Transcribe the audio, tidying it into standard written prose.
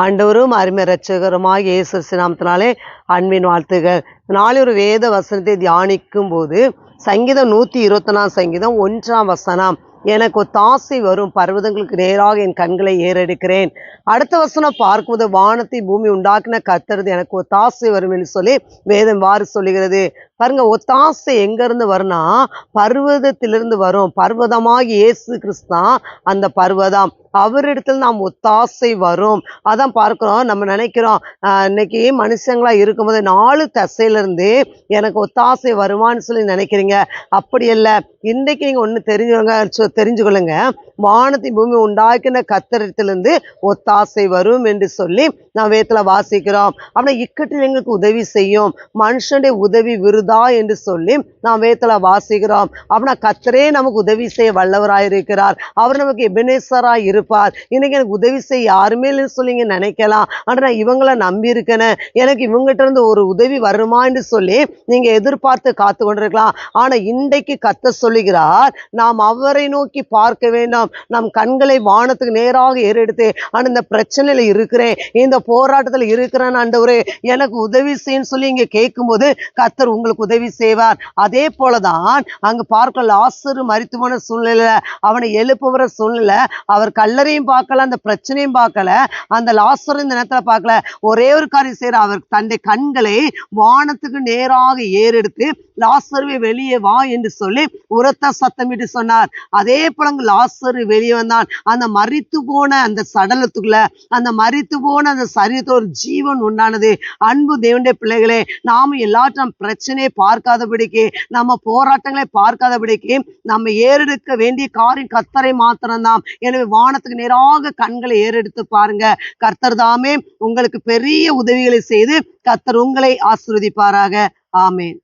ஆண்டவரும் அருமை இரட்சகருமாகிய இயேசு கிறிஸ்து நாமத்தினாலே அன்பின் வாழ்த்துகள். நாளை ஒரு வேத வசனத்தை தியானிக்கும் போது சங்கீதம் 121 சங்கீதம் 1 வசனம், எனக்கு ஒத்தாசை வரும் பர்வதங்களுக்கு நேராக என் கண்களை ஏறெடுக்கிறேன். அடுத்த வசனம் பார்க்கும்போது, வானத்தை பூமி உண்டாக்கின கர்த்தர் எனக்கு ஒத்தாசை வரும் என்று சொல்லி வேதம் வாறு சொல்லுகிறது. பாருங்க, ஒத்தாசை எங்க இருந்து வரும்னா பர்வதத்திலிருந்து வரும். பர்வதமாகி இயேசு கிறிஸ்து தான் அந்த பர்வதம். அவரிடத்தில் நாம் ஒத்தாசை வரும். அதான் பார்க்கிறோம். நம்ம நினைக்கிறோம் இன்னைக்கு மனுஷங்களா இருக்கும்போது 4 தசையிலிருந்து எனக்கு ஒத்தாசை வருமானு சொல்லி நினைக்கிறீங்க. அப்படி அல்ல. இன்றைக்கு நீங்க ஒண்ணு தெரிஞ்சுக்கொள்ளுங்க. வானத்தை பூமி உண்டாக்கின கர்த்தரிடத்திலிருந்து ஒத்தாசை வரும் என்று சொல்லி நாம் வேதத்துல வாசிக்கிறோம். அப்படின்னா இக்கட்டில் எங்களுக்கு உதவி செய்யும், மனுஷனுடைய உதவி விருதா என்று சொல்லி நாம் வேதத்துல வாசிக்கிறோம். அப்படின்னா கர்த்தரே நமக்கு உதவி செய்ய வல்லவராயிருக்கிறார். அவர் நமக்கு எபெனேசராய் இருப்பார். இன்னைக்கு எனக்கு உதவி செய்ய யாருமே இல்லைன்னு சொல்லி நீங்க நினைக்கலாம். ஆனா நான் இவங்களை நம்பி இருக்கேன், எனக்கு இவங்ககிட்ட இருந்து ஒரு உதவி வருமா என்று சொல்லி நீங்க எதிர்பார்த்து காத்து கொண்டிருக்கலாம். ஆனா இன்றைக்கு கர்த்தர் சொல்லுகிறார், நாம் அவரை நோக்கி பார்க்க வேண்டும். நம் கண்களை வானத்துக்கு நேராக ஏறெடுத்து, ஆனா இந்த பிரச்சனையில இருக்கிறேன், இந்த போராட்டத்துல இருக்கிறேன் ஆண்டவரே, எனக்கு உதவி செய்யன்னு சொல்லி இங்க கேட்கும் போது கர்த்தர் உங்களுக்கு உதவி செய்வார். அதே போலதான் அங்க பார்க்க லாசரு மரித்து போன சூழ்நிலை, அவனை எழுப்புகிற சூழ்நிலை, அவர் கல்லறையும் பார்க்கல, அந்த பிரச்சனையும் பார்க்கல, அந்த லாசரு இந்த நேரத்துல பார்க்கல. ஒரே ஒரு காரியம் செய்யற, அவர் தன்னுடைய கண்களை வானத்துக்கு நேராக ஏறெடுத்து லாசருவை வெளியே வா என்று சொல்லி உரத்த சத்தமிட்டு சொன்னார். அதே போல லாசரு வெளியே வந்தான். அந்த மரித்து போன அந்த சடலத்துக்குள்ள, அந்த மரித்து போன அந்த சரீரத்தில் ஒரு ஜீவன் உண்டானது. அன்பு தேவனுடைய பிள்ளைகளே, நாம எல்லாற்றும் பிரச்சனையை பார்க்காதபடிக்கு, நம்ம போராட்டங்களை பார்க்காதபடிக்கு, நம்ம ஏறெடுக்க வேண்டிய காரியம் கர்த்தரை மாத்திரம்தான். எனவே வானத்துக்கு நேராக கண்களை ஏறெடுத்து பாருங்க. கர்த்தர் தாமே உங்களுக்கு பெரிய உதவிகளை செய்து கர்த்தர் உங்களை ஆசீர்வதிப்பாராக. ஆமென்.